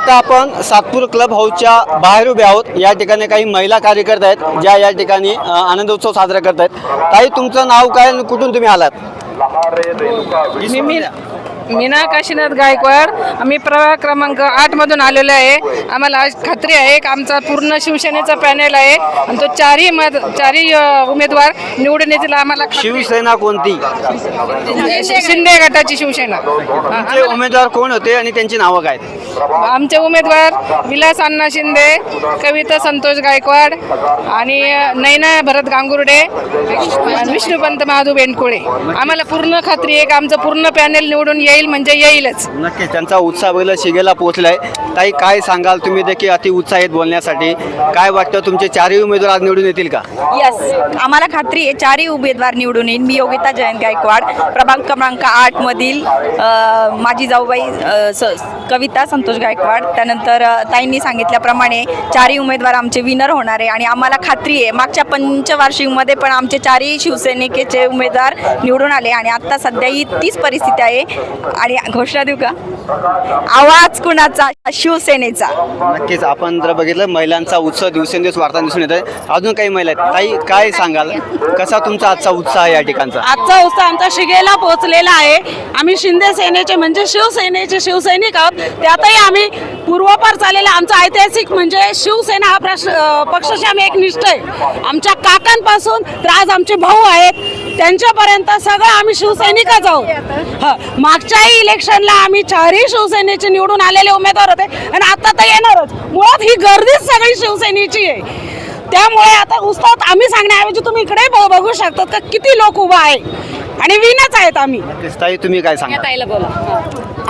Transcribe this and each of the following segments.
आता आपण सातपूर क्लब हाऊसच्या बाहेर उभे आहोत। या ठिकाणी काही महिला कार्यकर्ते आहेत ज्या या ठिकाणी आनंद उत्सव साजरा करत आहेत। ताई, तुमचं नाव काय आणि कुठून तुम्ही आलात? मीना काशीनाथ गायकवाड। आम्ही प्रभाग क्रमांक 8 मधून आलेलो आहे। आम्हाला आज खात्री आहे की आमचा पूर्ण शिवसेनेचा पॅनल आहे आणि तो चारही उमेदवार निवडून येतील। आम्हाला शिवसेना कोणती? शिंदे गटाची शिवसेना। तुमचे उमेदवार कोण होते आणि त्यांची नावं काय? आमचे उमेदवार विलास अण्णा शिंदे, कविता संतोष गायकवाड आणि नैना भरत गांगुर्डे, विष्णुपंत महादू बेंडकुळे। आम्हाला पूर्ण खात्री आहे की आमचं पूर्ण पॅनल निवडून येईल म्हणजे येईलच। नक्कीच त्यांचा उत्साह बघायला शिगेला पोहोचलाय। ताई, काय सांगाल तुम्ही देखील अति उत्साहित बोलण्यासाठी? काय वाटतं, तुमचे चारही उमेदवार आज निवडून येतील का? यस, आम्हाला खात्री आहे चारही उमेदवार निवडून येईल। मी योगिता जयंत गायकवाड, प्रभाग क्रमांक 8 मधील माझी जाऊबाई कविता संतोष गायकवाड। त्यानंतर ताईंनी सांगितल्याप्रमाणे चारही उमेदवार आमचे विनर होणार आहे आणि आम्हाला खात्री आहे मागच्या पंचवार्षिकमध्ये पण आमचे चारही शिवसेनेचे उमेदवार निवडून आले आणि आता सध्या ही तीच परिस्थिती आहे। आणि घोषणा देऊ का? आवाज कुणाचा? शिवसेनेचा। नक्कीच आपण जर बघितलं महिलांचा उत्साह दिवसेंदिवस वाढताना दिसून येत आहे। अजून काही महिला आहेत। ताई, काय सांगाल, कसा तुमचा आजचा उत्साह आहे या ठिकाणचा? आजचा उत्साह आमचा शिगेला पोहोचलेला आहे। आम्ही शिंदे सेनेचे म्हणजे शिवसेनेचे शिवसैनिक आहोत। त्यातही आम्ही पूर्वापार चाललेला आमचा ऐतिहासिक म्हणजे शिवसेना हा पक्षाशी आम्ही एक निष्ठ आहे। आमच्या काकांपासून तर आज आमचे भाऊ आहेत त्यांच्यापर्यंत सगळं आम्ही शिवसैनिकच आहोत। मागच्याही इलेक्शनला आम्ही चारही शिवसेनेचे निवडून आलेले उमेदवार होते आणि आता तर येणारच। मुळात ही गर्दीच सगळी शिवसेनेची आहे। त्यामुळे आता उत्साहात आम्ही सांगण्याऐवजी तुम्ही इकडे बघू शकतात का किती लोक उभा आहे आणि विनच आहेत आम्ही। ताई, तुम्ही काय सांगा? ताईला बोला।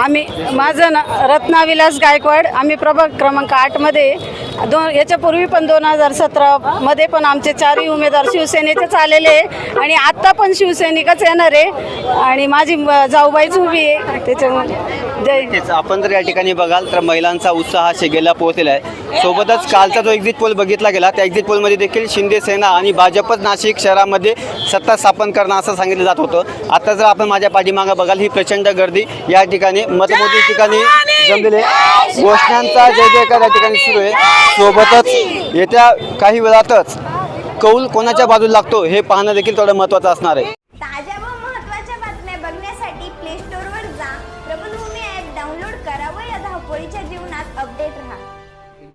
आम्ही माझं रत्ना विलास गायकवाड। आम्ही प्रभाग क्रमांक 8 मध्ये याच्यापूर्वी पण 2017 मध्ये पण आमचे चारही उमेदवार शिवसेनेचेच आलेले आहे आणि आत्ता पण शिवसैनिकच येणार आहे आणि माझी जाऊबाईच उभी आहे त्याच्यामुळे। आपण जर या ठिकाणी बघाल तर महिलांचा उत्साह हा शिगेला पोहोचलेला आहे। सोबतच कालचा जो एक्झिट पोल बघितला गेला त्या एक्झिट पोलमध्ये देखील शिंदे सेना आणि भाजपच नाशिक शहरामध्ये सत्ता स्थापन करणं असं सांगितलं जात होतं। आता जर आपण माझ्या पाठीमागं बघाल ही प्रचंड गर्दी या ठिकाणी मतमोजणी ठिकाणी जमलेले घोषणांचा जय जयकार या ठिकाणी सुरू आहे। सोबतच येत्या काही वेळातच कौल कोणाच्या बाजूला लागतो हे पाहणं देखील थोडं महत्त्वाचं असणार आहे।